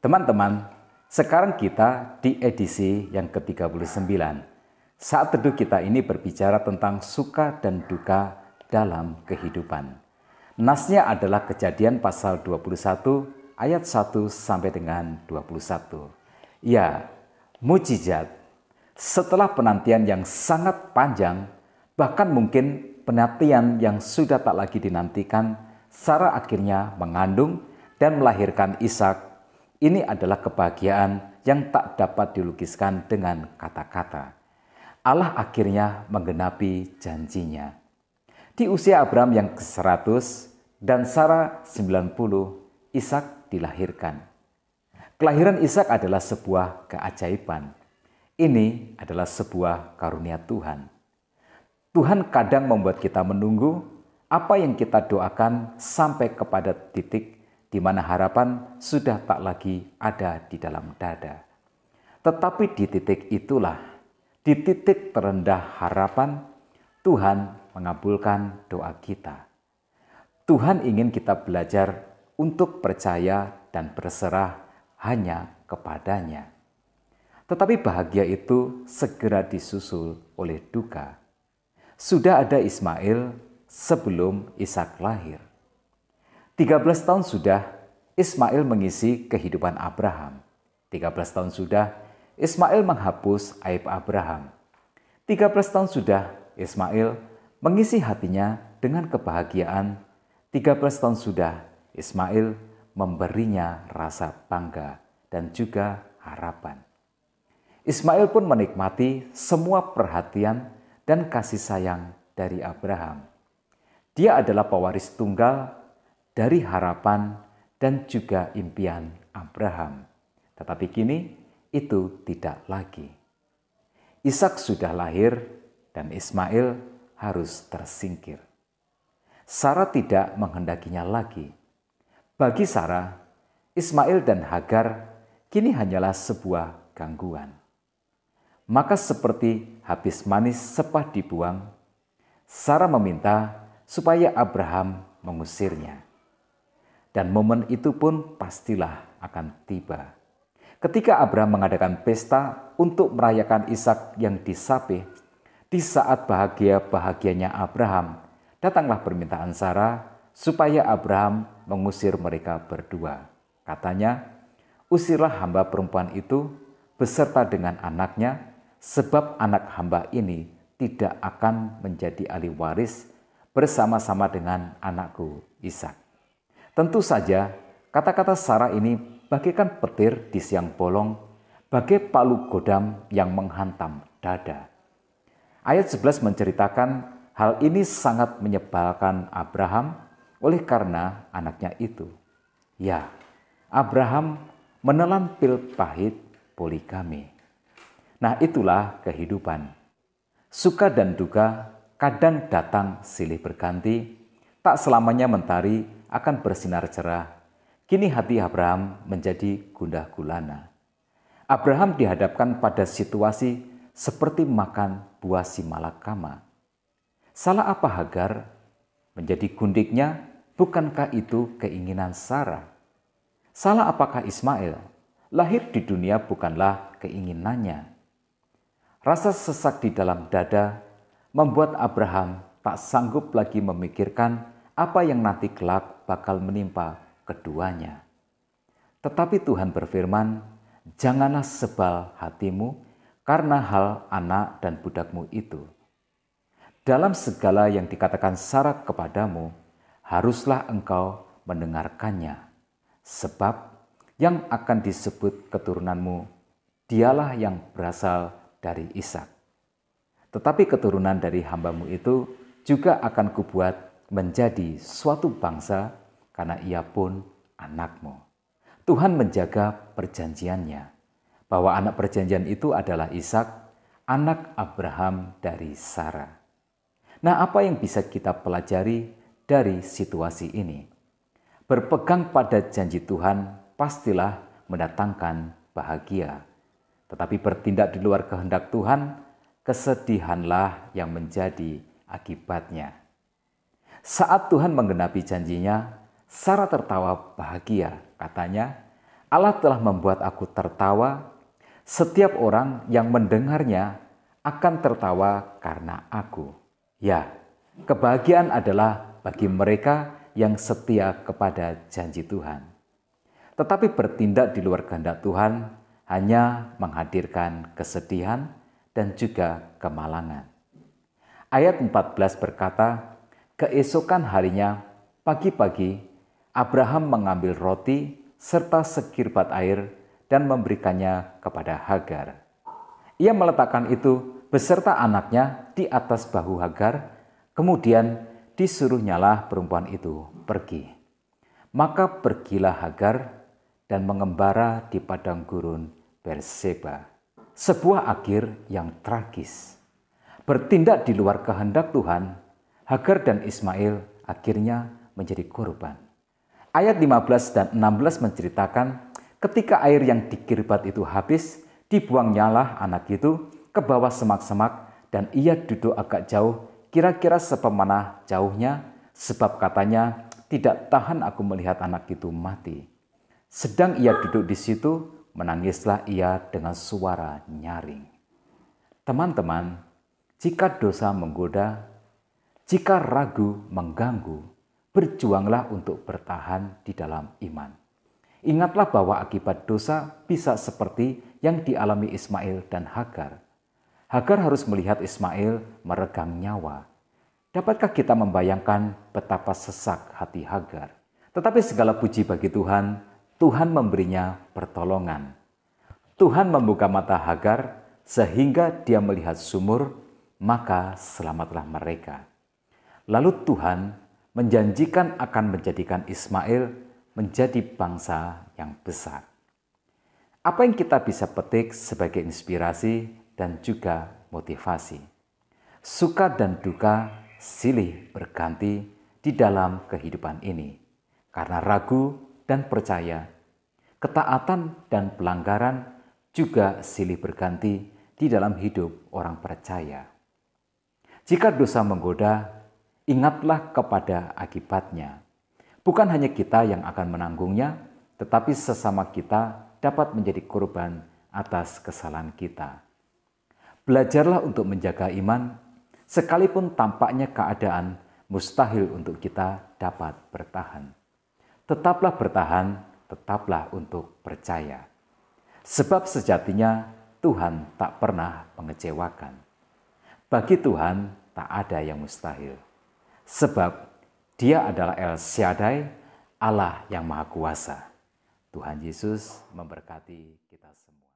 Teman-teman, sekarang kita di edisi yang ke-39. Saat teduh kita ini berbicara tentang suka dan duka dalam kehidupan. Nasnya adalah Kejadian pasal 21 ayat 1 sampai dengan 21. Ya, mujizat. Setelah penantian yang sangat panjang, bahkan mungkin penantian yang sudah tak lagi dinantikan, Sarah akhirnya mengandung dan melahirkan Ishak. Ini adalah kebahagiaan yang tak dapat dilukiskan dengan kata-kata. Allah akhirnya menggenapi janjinya. Di usia Abraham yang ke-100 dan Sarah 90, Ishak dilahirkan. Kelahiran Ishak adalah sebuah keajaiban. Ini adalah sebuah karunia Tuhan. Tuhan kadang membuat kita menunggu apa yang kita doakan sampai kepada titik di mana harapan sudah tak lagi ada di dalam dada. Tetapi di titik itulah, di titik terendah harapan, Tuhan mengabulkan doa kita. Tuhan ingin kita belajar untuk percaya dan berserah hanya kepadanya. Tetapi bahagia itu segera disusul oleh duka. Sudah ada Ismail sebelum Ishak lahir. 13 tahun sudah Ismail mengisi kehidupan Abraham. 13 tahun sudah Ismail menghapus aib Abraham. 13 tahun sudah Ismail mengisi hatinya dengan kebahagiaan. 13 tahun sudah Ismail memberinya rasa bangga dan juga harapan. Ismail pun menikmati semua perhatian dan kasih sayang dari Abraham. Dia adalah pewaris tunggal dari harapan dan juga impian Abraham. Tetapi kini itu tidak lagi. Ishak sudah lahir dan Ismail harus tersingkir. Sarah tidak menghendakinya lagi. Bagi Sarah, Ismail dan Hagar kini hanyalah sebuah gangguan. Maka seperti habis manis sepah dibuang, Sarah meminta supaya Abraham mengusirnya. Dan momen itu pun pastilah akan tiba. Ketika Abraham mengadakan pesta untuk merayakan Ishak yang disapih, di saat bahagianya Abraham, datanglah permintaan Sarah supaya Abraham mengusir mereka berdua. Katanya, usirlah hamba perempuan itu beserta dengan anaknya, sebab anak hamba ini tidak akan menjadi ahli waris bersama-sama dengan anakku Ishak. Tentu saja, kata-kata Sarah ini bagaikan petir di siang bolong, bagai palu godam yang menghantam dada. Ayat 11 menceritakan hal ini sangat menyebalkan Abraham oleh karena anaknya itu. Ya, Abraham menelan pil pahit poligami. Nah, itulah kehidupan. Suka dan duka kadang datang silih berganti, tak selamanya mentari akan bersinar cerah. Kini hati Abraham menjadi gundah gulana. Abraham dihadapkan pada situasi seperti makan buah si malakama. Salah apa Hagar? Menjadi gundiknya, bukankah itu keinginan Sarah? Salah apakah Ismail? Lahir di dunia bukanlah keinginannya. Rasa sesak di dalam dada membuat Abraham tak sanggup lagi memikirkan apa yang nanti kelak bakal menimpa keduanya. Tetapi Tuhan berfirman, janganlah sebal hatimu karena hal anak dan budakmu itu. Dalam segala yang dikatakan Sarah kepadamu, haruslah engkau mendengarkannya. Sebab yang akan disebut keturunanmu, dialah yang berasal dari Ishak. Tetapi keturunan dari hambamu itu juga akan kubuat menjadi suatu bangsa karena ia pun anakmu. Tuhan menjaga perjanjiannya, bahwa anak perjanjian itu adalah Ishak, anak Abraham dari Sarah. Nah, apa yang bisa kita pelajari dari situasi ini? Berpegang pada janji Tuhan pastilah mendatangkan bahagia. Tetapi bertindak di luar kehendak Tuhan, kesedihanlah yang menjadi akibatnya. Saat Tuhan menggenapi janjinya, Sarah tertawa bahagia. Katanya, Allah telah membuat aku tertawa, setiap orang yang mendengarnya akan tertawa karena aku. Ya, kebahagiaan adalah bagi mereka yang setia kepada janji Tuhan. Tetapi bertindak di luar kehendak Tuhan hanya menghadirkan kesedihan dan juga kemalangan. Ayat 14 berkata, keesokan harinya, pagi-pagi, Abraham mengambil roti serta sekirbat air dan memberikannya kepada Hagar. Ia meletakkan itu beserta anaknya di atas bahu Hagar, kemudian disuruhnyalah perempuan itu pergi. Maka pergilah Hagar dan mengembara di padang gurun Berseba. Sebuah akhir yang tragis. Bertindak di luar kehendak Tuhan, Hagar dan Ismail akhirnya menjadi korban. Ayat 15 dan 16 menceritakan ketika air yang dikirbat itu habis, dibuangnyalah anak itu ke bawah semak-semak dan ia duduk agak jauh, kira-kira sepemanah jauhnya, sebab katanya, tidak tahan aku melihat anak itu mati. Sedang ia duduk di situ, menangislah ia dengan suara nyaring. Teman-teman, jika dosa menggoda, jika ragu mengganggu, berjuanglah untuk bertahan di dalam iman. Ingatlah bahwa akibat dosa bisa seperti yang dialami Ismail dan Hagar. Hagar harus melihat Ismail meregang nyawa. Dapatkah kita membayangkan betapa sesak hati Hagar? Tetapi segala puji bagi Tuhan, Tuhan memberinya pertolongan. Tuhan membuka mata Hagar sehingga dia melihat sumur, maka selamatlah mereka. Lalu Tuhan menjanjikan akan menjadikan Ismail menjadi bangsa yang besar. Apa yang kita bisa petik sebagai inspirasi dan juga motivasi? Suka dan duka silih berganti di dalam kehidupan ini. Karena ragu dan percaya, ketaatan dan pelanggaran juga silih berganti di dalam hidup orang percaya. Jika dosa menggoda, ingatlah kepada akibatnya. Bukan hanya kita yang akan menanggungnya, tetapi sesama kita dapat menjadi korban atas kesalahan kita. Belajarlah untuk menjaga iman, sekalipun tampaknya keadaan mustahil untuk kita dapat bertahan. Tetaplah bertahan, tetaplah untuk percaya. Sebab sejatinya Tuhan tak pernah mengecewakan. Bagi Tuhan tak ada yang mustahil. Sebab Dia adalah El Shaddai, Allah yang Maha Kuasa. Tuhan Yesus memberkati kita semua.